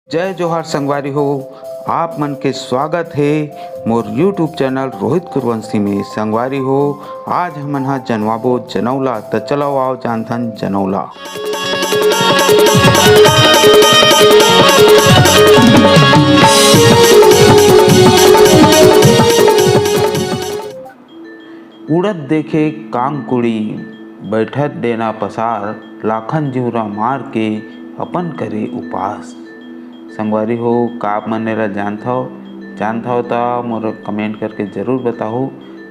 जय जोहार संगवारी हो। आप मन के स्वागत है मोर यूट्यूब चैनल रोहित कुरवंशी में। संगवारी हो, आज हमन हा जनवाबो जनौला, तो चलो आओ जानथन जनौला। उड़द देखे कांग कुड़ी, बैठत डेना पसार, लाखन जिउरा मार के अपन करे उपास। संगवारी हो, का आप मन एला जानथव तो मोर कमेंट करके ज़रूर बताओ।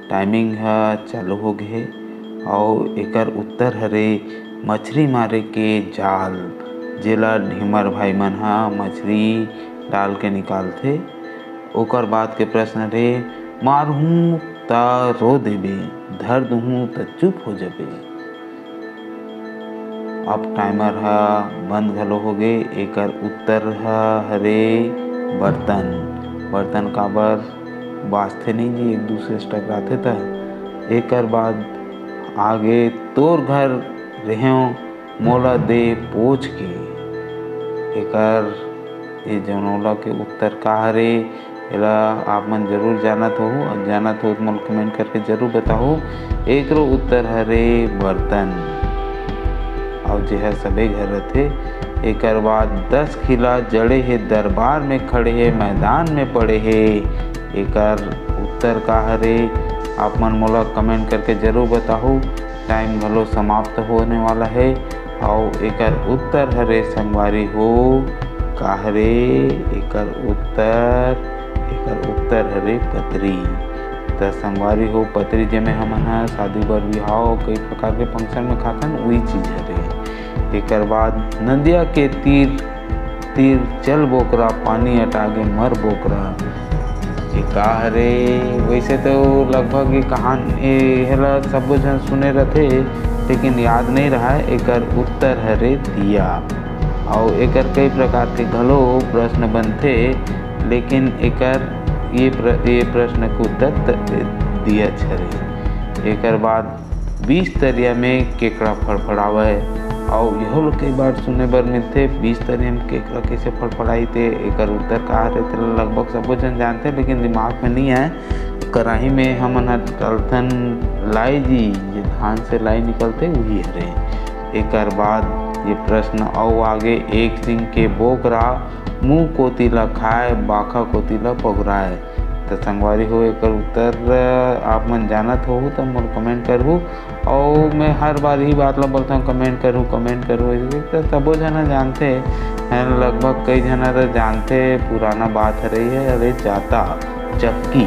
टाइमिंग है चालू हो गए और एकर उत्तर हरे मछली मारे के जाल, जेला ढीमर भाई मन हा मछली डाल के निकालथे। ओकर बाद के प्रश्न रे, मारहूँ ता रो देबे, धर दूहूँ तो चुप हो जाबे। अब टाइमर हा बंद घलो हो गए। एकर उत्तर हरे बर्तन काबर बाजथे नहीं जी, एक दूसरे से टकराथे था। एकर बाद आगे, तोर घर रहें मोला दे पोछ के। एकर ये जनौला के उत्तर का हरे, एला आप मन जरूर जानत हो, और जानत हो तो मोला कमेंट करके जरूर बताओ। एकरो उत्तर हरे बर्तन, और जो है सबे घर रहते। एकर बाद 10 खिला जड़े है, दरबार में खड़े है, मैदान में पड़े है। एकर उत्तर का हरे, आप मन मोला कमेंट करके जरूर बताओ। टाइम घलो समाप्त होने वाला है। और एकर उत्तर हरे संगवारी हो का हरे, एकर उत्तर हरे पतरी। तो संगवारी हो, पतरी जेमे हमन हा शादी बर बिहाव कई प्रकार के फंक्शन में खाथन, वही चीज हरे। एकर बाद नदिया के तीर चल बोकरा, पानी अटागे मर बोकरा। ये का हरे, वैसे तो लगभग ये कहानी हेला सब जन सुने रहते, लेकिन याद नहीं रहा। एकर उत्तर हरे दिया। और एकर कई प्रकार के घलो प्रश्न बनथे, लेकिन एकर ये प्रश्न के उत्तर दिया छरे। एकर बाद 20 तरिया में केकड़ा फड़फड़ावे, और यह लोग कई बार सुने बर मिलते, 20 तरिया में केकड़ा कैसे फड़फड़ाई थे। एकर उत्तर का हरे तो लगभग सब जन जानते, लेकिन दिमाग में नहीं आए। कराही में हमन डालथन लाई जी, ये धान से लाई निकलते वही हरे। एकर बाद ये प्रश्न और आगे, एक सिंह के बोकरा, मुँह कोतीला खाए, बाखा कोतीला पगुराए। तो संगवारी हो, एकर उत्तर आप मन जानत हो तो मोर कमेंट करहूँ। और मैं हर बार ही बात ला बोलता हूँ, कमेंट करूँ। तो सबो जना जानते हैं, लगभग कई जना तो जानते। पुराना बात रही है, अरे जाता चक्की।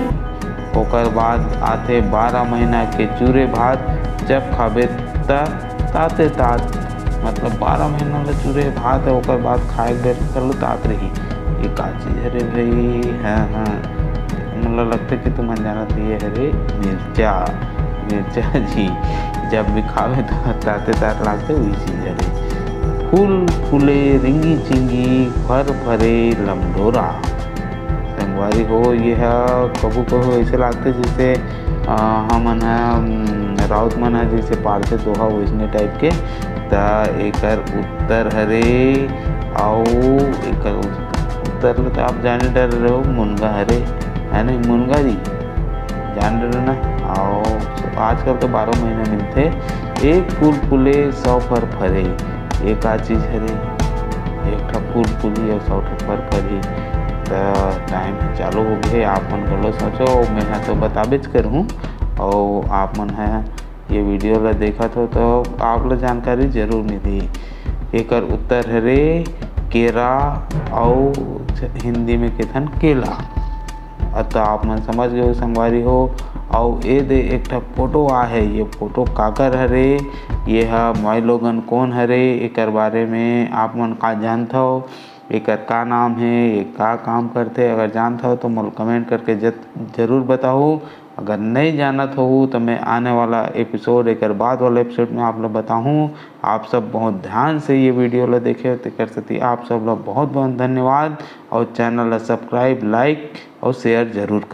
ओकर बाद आते 12 महीना के चूरे भात, जब खाबे ताते तात। मतलब 12 महीना ले चूरे भात है, ओकर बाद खाए बेर कर तात रही। ये का चीज हरे भाई? हाँ, मुझे लगता है कि तुम जानत ये हरे मिर्चा जी। जब भी खावे तो ताते तात लागते, वही चीज हरे। फूल फूले रिंगी चिंगी, फर फरे लमडोरा। संगवारी हो, यह कबू ऐसे लागते जैसे हमन राउत मन है जैसे पालते दोहा, वैसने टाइप के। तो एकर उत्तर हरे, और एकर उत्तर तो आप जाने डर रहे हो, मुनगा हरे, है नहीं मुनगा जी, जान रहे ना। और आजकल तो 12 महीना मिलते। एक फूल फूले 100 फर फरे। एक का चीज हरे, एक ठा फूल फूली और 100 ठा फर फरी। तो टाइम चालू हो गए। आप मन गलो सोचो, मैं हाँ तो बताबेच करूँ। और आप मन है ये वीडियो ला देखा तो आप ला जानकारी जरूर मिली। एकर उत्तर हरे केरा, और हिंदी में कहथन केला। तो आप मन समझ गए संगवारी हो। और ये दे एक ठा फोटो आ है, ये फोटो काकर हरे, ये है माई लोगन कौन हरे। एकर बारे में आप मन का जानते हो, एकर का नाम है, ये का काम करते, अगर जानते हो तो मोल कमेंट करके जरूर बताओ। अगर नहीं जानत हो तो मैं आने वाला एपिसोड, एकर बाद वाला एपिसोड में आप लोग बताऊँ। आप सब बहुत ध्यान से ये वीडियो ला देखे तो कर सकती। आप सब लोग बहुत बहुत धन्यवाद। और चैनल ला सब्सक्राइब, लाइक और शेयर जरूर कर।